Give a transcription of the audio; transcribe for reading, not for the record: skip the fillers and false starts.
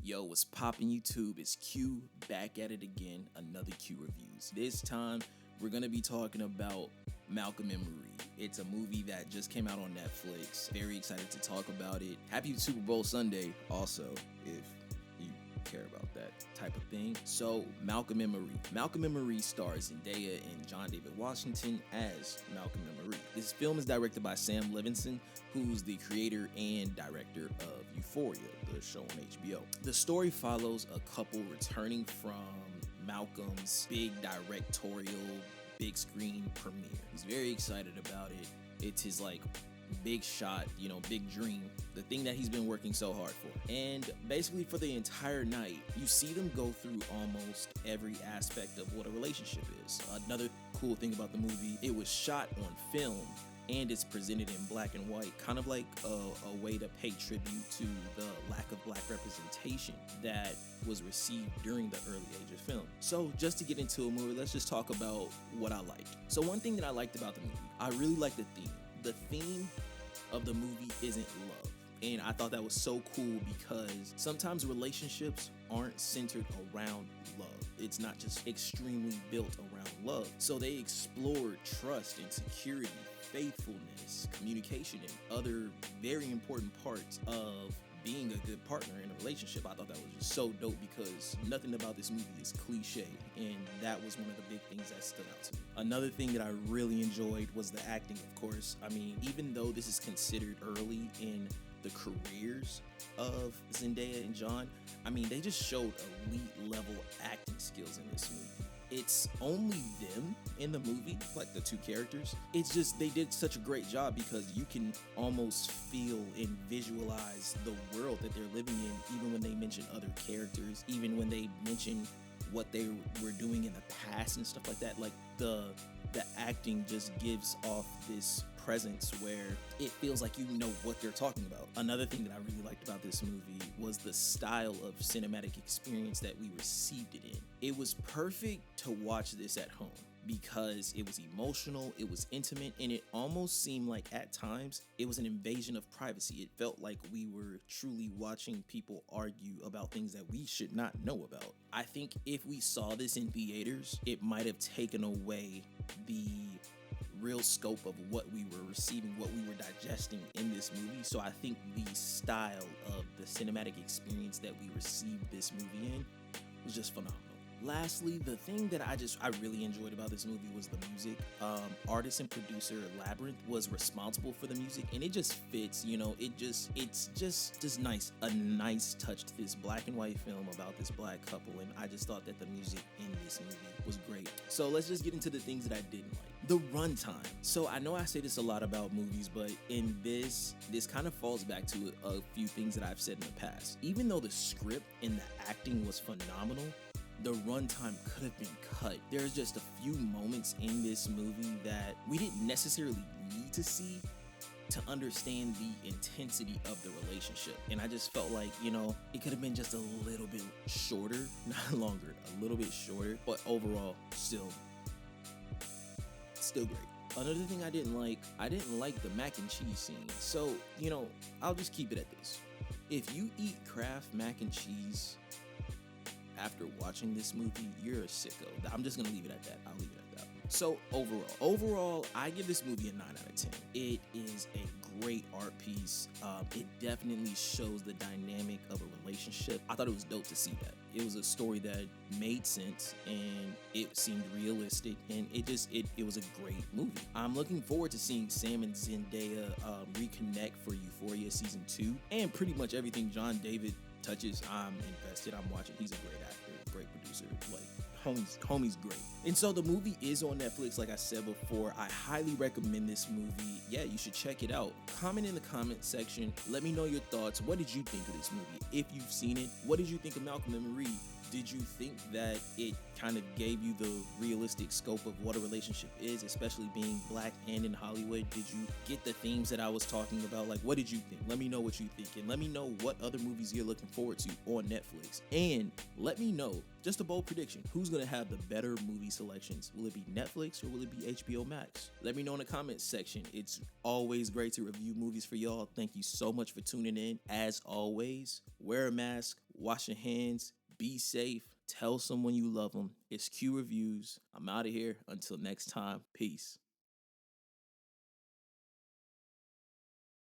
Yo, what's poppin' YouTube? It's Q back at it again, another Q Reviews. This time, we're gonna be talking about Malcolm and Marie. It's a movie that just came out on Netflix. Very excited to talk about it. Happy Super Bowl Sunday, also, if you care about that type of thing. So, Malcolm and Marie. Malcolm and Marie stars Zendaya and John David Washington as Malcolm and Marie. This film is directed by Sam Levinson, who's the creator and director of Euphoria, the show on HBO. The story follows a couple returning from Malcolm's big directorial, big screen premiere. He's very excited about it. It's his big shot, big dream, the thing that he's been working so hard for. And basically for the entire night, you see them go through almost every aspect of what a relationship is. Another cool thing about the movie, it was shot on film and it's presented in black and white, kind of like a way to pay tribute to the lack of black representation that was received during the early age of film. So just to get into a movie, let's just talk about what I like. So one thing that I liked about the movie, I really like the theme. The theme of the movie isn't love. And I thought that was so cool because sometimes relationships aren't centered around love. It's not just extremely built around love. So they explored trust and security, faithfulness, communication, and other very important parts of being a good partner in a relationship. I thought that was just so dope because nothing about this movie is cliche, and that was one of the big things that stood out to me. Another thing that I really enjoyed was the acting, of course. I mean, even though this is considered early in the careers of Zendaya and John, I mean, they just showed elite level acting skills in this movie. It's only them in the movie, like the two characters. It's just they did such a great job because you can almost feel and visualize the world that they're living in, even when they mention other characters, even when they mention what they were doing in the past and stuff like that. Like the acting just gives off this presence where it feels like you know what they're talking about. Another thing that I really liked about this movie was the style of cinematic experience that we received it in. It was perfect to watch this at home because it was emotional, it was intimate, and it almost seemed like at times it was an invasion of privacy. It felt like we were truly watching people argue about things that we should not know about. I think if we saw this in theaters, it might have taken away the real scope of what we were receiving, what we were digesting in this movie. So I think the style of the cinematic experience that we received this movie in was just phenomenal. Lastly, the thing that I really enjoyed about this movie was the music. Artist and producer Labyrinth was responsible for the music, and it just fits, it's just nice. A nice touch to this black and white film about this black couple, and I just thought that the music in this movie was great. So let's just get into the things that I didn't like. The runtime. So I know I say this a lot about movies, but in this kind of falls back to a few things that I've said in the past. Even though the script and the acting was phenomenal, the runtime could have been cut. There's just a few moments in this movie that we didn't necessarily need to see to understand the intensity of the relationship. And I just felt like, it could have been just a little bit shorter, not longer, a little bit shorter, but overall, still great. Another thing I didn't like the mac and cheese scene. So, I'll just keep it at this. If you eat Kraft mac and cheese after watching this movie, you're a sicko. I'm just gonna leave it at that. I'll leave it at that. So overall, I give this movie a 9 out of 10. It is a great art piece. It definitely shows the dynamic of a relationship. I thought it was dope to see that. It was a story that made sense and it seemed realistic, and it was a great movie. I'm looking forward to seeing Sam and Zendaya reconnect for Euphoria season 2, and pretty much everything John David touches, I'm invested. I'm watching. He's a great actor, great producer. Homie's great. And so the movie is on Netflix, like I said before. I highly recommend this movie. Yeah, you should check it out. Comment in the comment section. Let me know your thoughts. What did you think of this movie? If you've seen it, what did you think of Malcolm and Marie? Did you think that it kind of gave you the realistic scope of what a relationship is, especially being black and in Hollywood? Did you get the themes that I was talking about? What did you think? Let me know what you think, and let me know what other movies you're looking forward to on Netflix. And let me know, just a bold prediction, who's going to have the better movie selections? Will it be Netflix or will it be HBO Max? Let me know in the comments section. It's always great to review movies for y'all. Thank you so much for tuning in. As always, wear a mask, Wash your hands. Be safe. Tell someone you love them. It's Q Reviews. I'm out of here. Until next time. Peace.